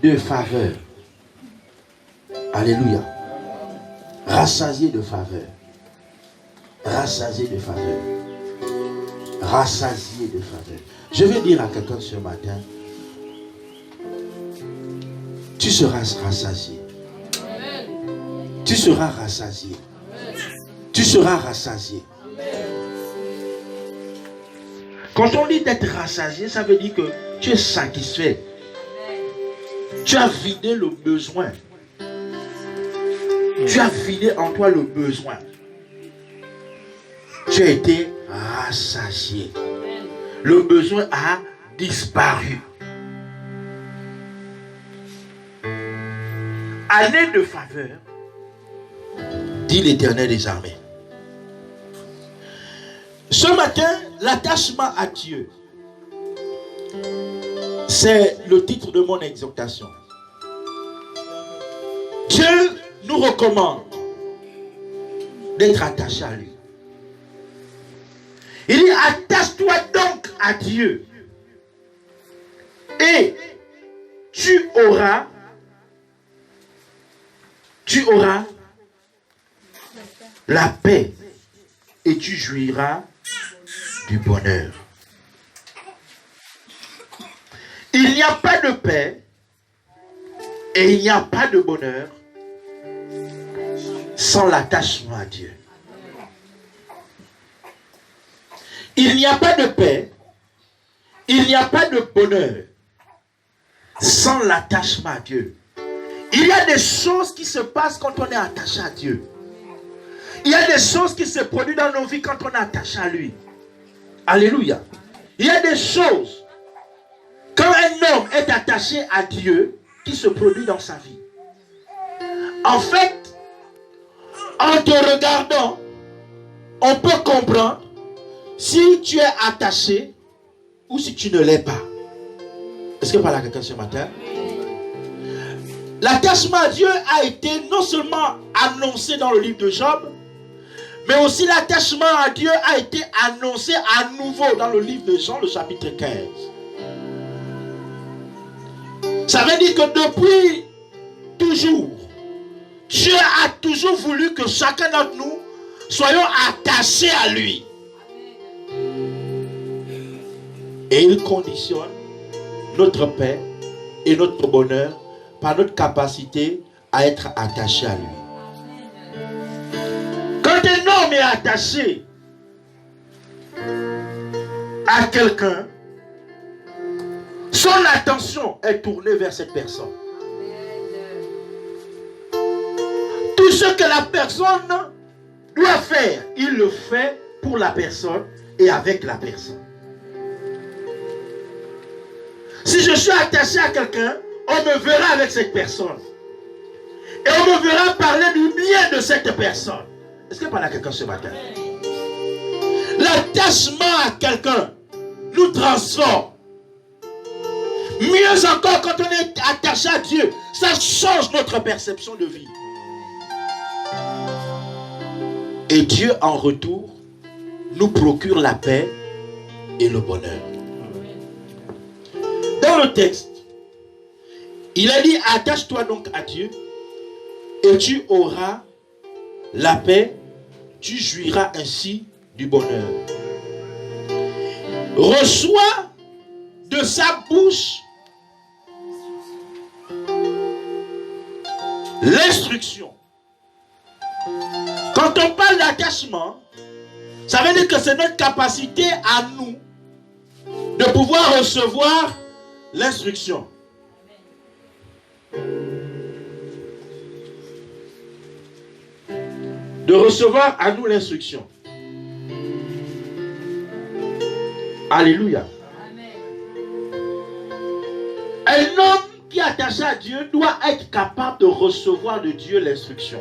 de faveur. Alléluia. Rassasié de faveur. Rassasié de faveur. Rassasié de faveur. Je vais dire à quelqu'un ce matin, tu seras rassasié. Tu seras rassasié. Tu seras rassasié. Quand on dit d'être rassasié, ça veut dire que tu es satisfait. Tu as vidé le besoin. Tu as vidé en toi le besoin. Tu as été rassasié. Le besoin a disparu. Année de faveur, dit l'Éternel des armées. Ce matin, l'attachement à Dieu, c'est le titre de mon exhortation. Dieu nous recommande d'être attachés à lui. Il dit, attache-toi donc à Dieu et tu auras la paix et tu jouiras du bonheur. Il n'y a pas de paix et il n'y a pas de bonheur sans l'attachement à Dieu. Il n'y a pas de paix, il n'y a pas de bonheur sans l'attachement à Dieu. Il y a des choses qui se passent quand on est attaché à Dieu. Il y a des choses qui se produisent dans nos vies quand on est attaché à lui. Alléluia. Il y a des choses, quand un homme est attaché à Dieu, qui se produit dans sa vie. En fait, en te regardant, on peut comprendre si tu es attaché ou si tu ne l'es pas. Est-ce que par là quelqu'un ce matin? L'attachement à Dieu a été non seulement annoncé dans le livre de Job, mais aussi l'attachement à Dieu a été annoncé à nouveau dans le livre de Jean, le chapitre 15. Ça veut dire que depuis toujours, Dieu a toujours voulu que chacun d'entre nous soyons attachés à lui. Et il conditionne notre paix et notre bonheur par notre capacité à être attaché à lui. Quand un homme est attaché à quelqu'un, son attention est tournée vers cette personne. Tout ce que la personne doit faire, il le fait pour la personne et avec la personne. Si je suis attaché à quelqu'un, on me verra avec cette personne. Et on me verra parler du bien de cette personne. Est-ce que par là quelqu'un ce matin? L'attachement à quelqu'un nous transforme. Mieux encore, quand on est attaché à Dieu, ça change notre perception de vie. Et Dieu, en retour, nous procure la paix et le bonheur. Dans le texte, il a dit, attache-toi donc à Dieu et tu auras la paix, tu jouiras ainsi du bonheur. Reçois de sa bouche l'instruction. Quand on parle d'attachement, ça veut dire que c'est notre capacité à nous de pouvoir recevoir l'instruction. De recevoir à nous l'instruction. Alléluia. Un homme qui est attaché à Dieu doit être capable de recevoir de Dieu l'instruction.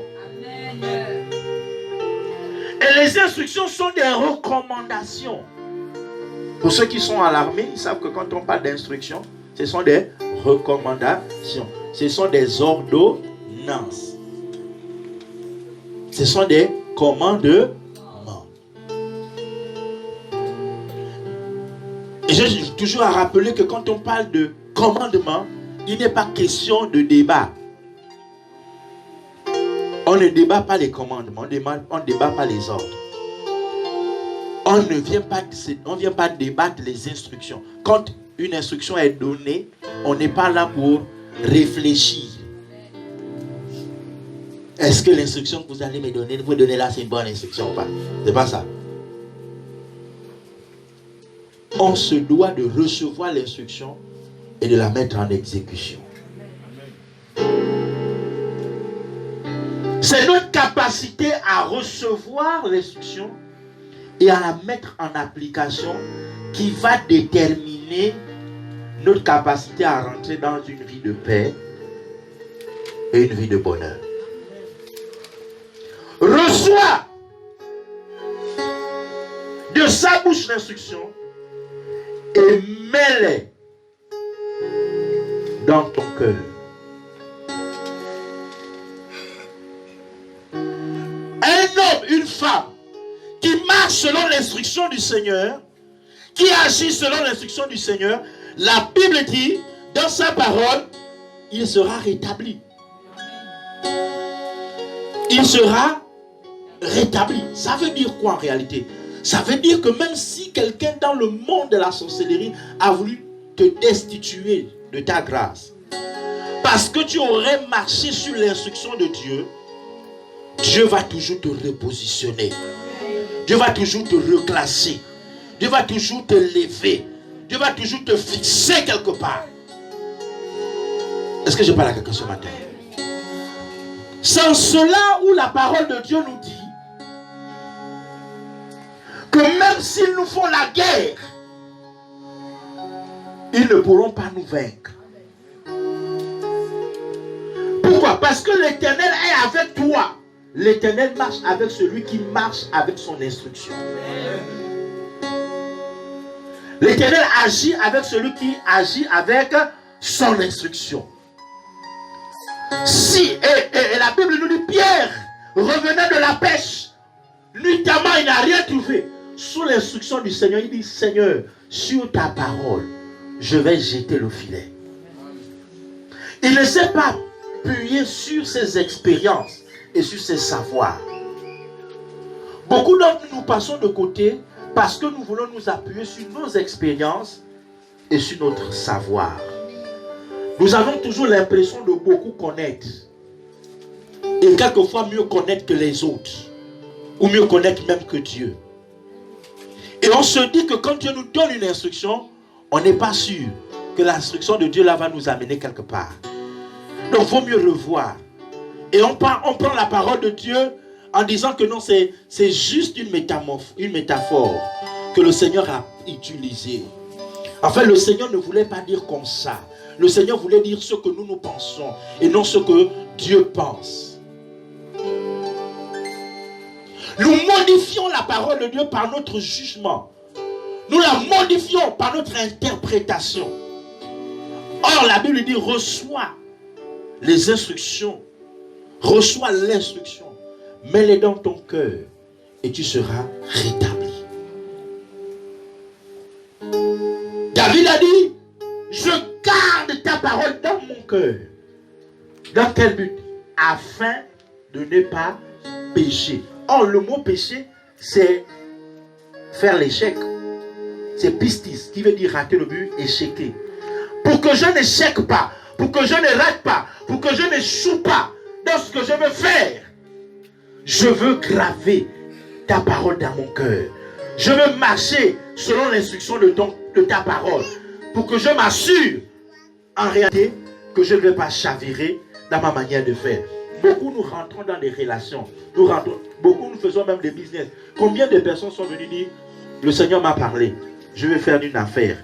Et les instructions sont des recommandations. Pour ceux qui sont à l'armée, ils savent que quand on parle d'instructions, ce sont des recommandations. Ce sont des ordonnances. Ce sont des commandements. Et j'ai toujours à rappeler que quand on parle de commandement, il n'est pas question de débat. On ne débat pas les commandements, on ne débat pas les ordres. On ne vient pas débattre les instructions. Quand une instruction est donnée, on n'est pas là pour réfléchir. Est-ce que l'instruction que vous allez me donner, vous donnez là, c'est une bonne instruction ou pas? C'est pas ça. On se doit de recevoir l'instruction et de la mettre en exécution. C'est notre capacité à recevoir l'instruction et à la mettre en application qui va déterminer notre capacité à rentrer dans une vie de paix et une vie de bonheur. Reçois de sa bouche l'instruction et mets-les dans ton cœur. Un homme, une femme qui marche selon l'instruction du Seigneur, qui agit selon l'instruction du Seigneur, la Bible dit, dans sa parole, il sera rétabli. Il sera rétabli. Ça veut dire quoi en réalité? Ça veut dire que même si quelqu'un dans le monde de la sorcellerie a voulu te destituer de ta grâce, parce que tu aurais marché sur l'instruction de Dieu, Dieu va toujours te repositionner. Dieu va toujours te reclasser. Dieu va toujours te lever. Dieu va toujours te fixer quelque part. Est-ce que je parle à quelqu'un ce matin? C'est cela où la parole de Dieu nous dit que même s'ils nous font la guerre, ils ne pourront pas nous vaincre. Pourquoi? Parce que l'Éternel est avec toi. L'Éternel marche avec celui qui marche avec son instruction. L'Éternel agit avec celui qui agit avec son instruction. Si, et la Bible nous dit, Pierre revenait de la pêche, nuitamment il n'a rien trouvé. Sous l'instruction du Seigneur, il dit, Seigneur, sur ta parole, je vais jeter le filet. Il ne s'est pas appuyé sur ses expériences et sur ses savoirs. Beaucoup d'entre nous passons de côté parce que nous voulons nous appuyer sur nos expériences et sur notre savoir. Nous avons toujours l'impression de beaucoup connaître. Et quelquefois mieux connaître que les autres. Ou mieux connaître même que Dieu. Et on se dit que quand Dieu nous donne une instruction, on n'est pas sûr que l'instruction de Dieu là va nous amener quelque part. Donc il vaut mieux revoir. Et on prend la parole de Dieu en disant que non, c'est juste une métaphore que le Seigneur a utilisée. En fait, le Seigneur ne voulait pas dire comme ça. Le Seigneur voulait dire ce que nous pensons et non ce que Dieu pense. Nous modifions la parole de Dieu par notre jugement. Nous la modifions par notre interprétation. Or, la Bible dit, reçois les instructions. Reçois l'instruction. Mets-les dans ton cœur et tu seras rétabli. David a dit, je garde ta parole dans mon cœur. Dans quel but? Afin de ne pas pécher. Or, le mot péché, c'est faire l'échec. C'est pistis, qui veut dire rater le but, échequer. Pour que je n'échec pas, pour que je ne rate pas, pour que je n'échoue pas dans ce que je veux faire, je veux graver ta parole dans mon cœur. Je veux marcher selon l'instruction de ta parole, pour que je m'assure, en réalité, que je ne vais pas chavirer dans ma manière de faire. Beaucoup nous rentrons dans des relations. Beaucoup nous faisons même des business. Combien de personnes sont venues dire, le Seigneur m'a parlé, je vais faire une affaire.